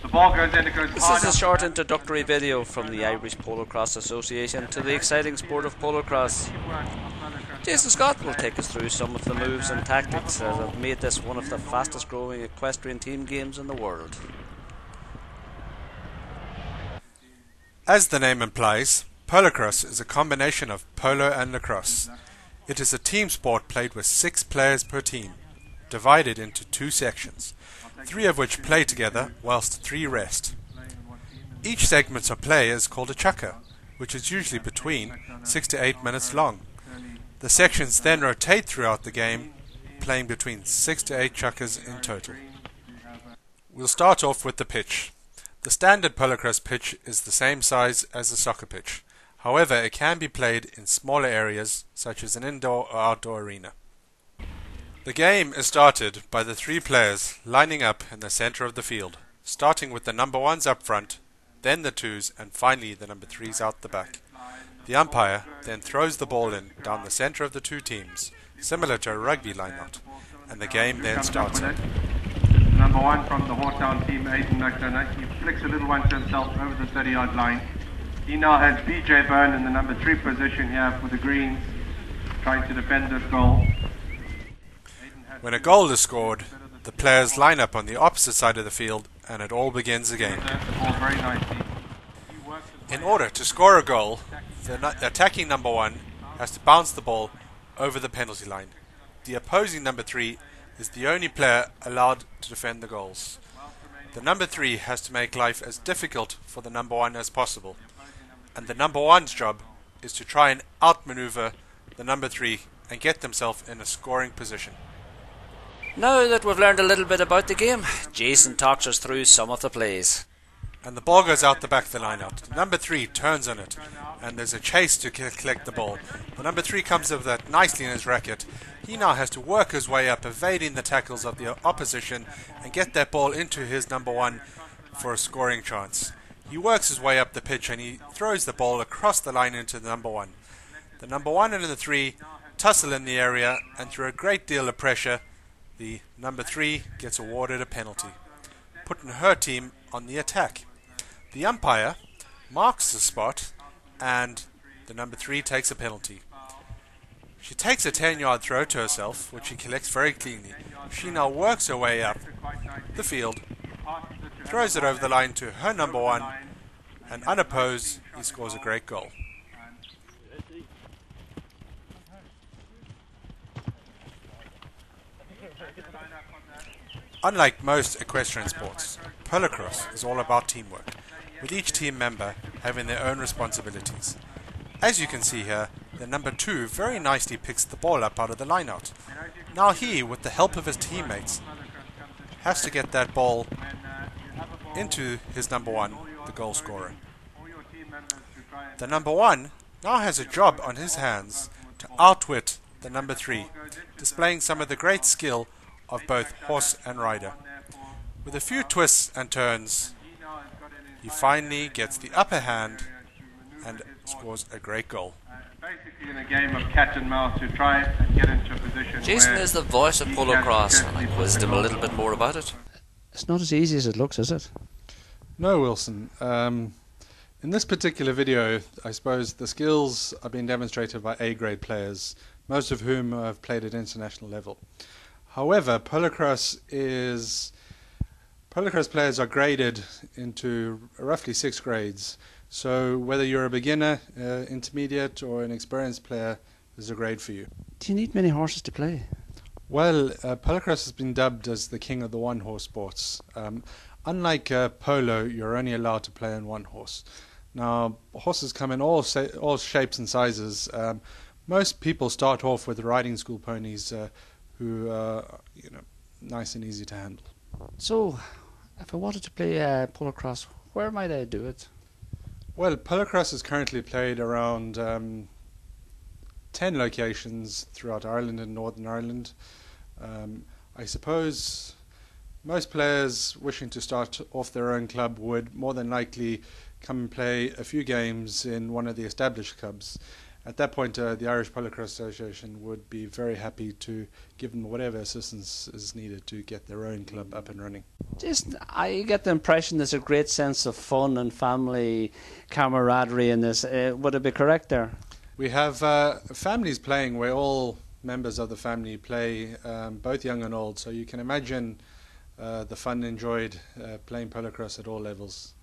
The ball goes in, it goes This is a short introductory video from the Irish Polocrosse Association to the exciting sport of polocrosse. Jason Scott will take us through some of the moves and tactics that have made this one of the fastest growing equestrian team games in the world. As the name implies, polocrosse is a combination of polo and lacrosse. It is a team sport played with 6 players per team, divided into 2 sections, 3 of which play together whilst 3 rest. Each segment of play is called a chukker, which is usually between 6 to 8 minutes long. The sections then rotate throughout the game, playing between 6 to 8 chukkers in total. We'll start off with the pitch. The standard polocrosse pitch is the same size as a soccer pitch. However, it can be played in smaller areas, such as an indoor or outdoor arena. The game is started by the 3 players lining up in the center of the field, starting with the number 1s up front, then the 2s, and finally the number 3s out the back. The umpire then throws the ball in down the center of the 2 teams, similar to a rugby line-out, and the game then starts up. Number 1 from the Hawtown team, Aiden McDonough. He flicks a little one to himself over the 30-yard line. He now has BJ Byrne in the number 3 position here for the Greens, trying to defend this goal. When a goal is scored, the players line up on the opposite side of the field and it all begins again. In order to score a goal, the attacking number 1 has to bounce the ball over the penalty line. The opposing number 3 is the only player allowed to defend the goals. The number 3 has to make life as difficult for the number 1 as possible, and the number 1's job is to try and outmaneuver the number 3 and get themselves in a scoring position. Now that we've learned a little bit about the game, Jason talks us through some of the plays. And the ball goes out the back of the line-out. The number 3 turns on it, and there's a chase to collect the ball. The number 3 comes up with that nicely in his racket. He now has to work his way up, evading the tackles of the opposition, and get that ball into his number 1 for a scoring chance. He works his way up the pitch, and he throws the ball across the line into the number 1. The number 1 and the 3 tussle in the area, and through a great deal of pressure, the number 3 gets awarded a penalty, putting her team on the attack. The umpire marks the spot, and the number 3 takes a penalty. She takes a 10-yard throw to herself, which she collects very cleanly. She now works her way up the field, throws it over the line to her number 1, and unopposed, he scores a great goal. Unlike most equestrian sports, polocrosse is all about teamwork, with each team member having their own responsibilities. As you can see here, the number 2 very nicely picks the ball up out of the line-out. Now he, with the help of his teammates, has to get that ball into his number 1, the goal scorer. The number 1 now has a job on his hands to outwit the number 3, displaying some of the great skill of both horse and rider. With a few twists and turns, he finally gets the upper hand and scores a great goal. Basically in a game of cat and mouse to try and get into a position. Jason is the voice of polocrosse, and I quizzed him a little bit more about it. It's not as easy as it looks, is it? No, Wilson. In this particular video, I suppose the skills are being demonstrated by A-grade players, most of whom have played at international level. However, polocrosse players are graded into roughly 6 grades. So whether you're a beginner, intermediate, or an experienced player, there's a grade for you. Do you need many horses to play? Well, polocrosse has been dubbed as the king of the one-horse sports. Unlike polo, you're only allowed to play on 1 horse. Now, horses come in all shapes and sizes. Most people start off with riding school ponies who are nice and easy to handle. So, if I wanted to play polocrosse, where might I do it? Well, polocrosse is currently played around 10 locations throughout Ireland and Northern Ireland. I suppose most players wishing to start off their own club would more than likely come and play a few games in one of the established clubs. at that point, the Irish Polocrosse Association would be very happy to give them whatever assistance is needed to get their own club up and running. I get the impression there's a great sense of fun and family camaraderie in this. Would it be correct there? We have families playing where all members of the family play, both young and old, so you can imagine the fun enjoyed playing polocrosse at all levels.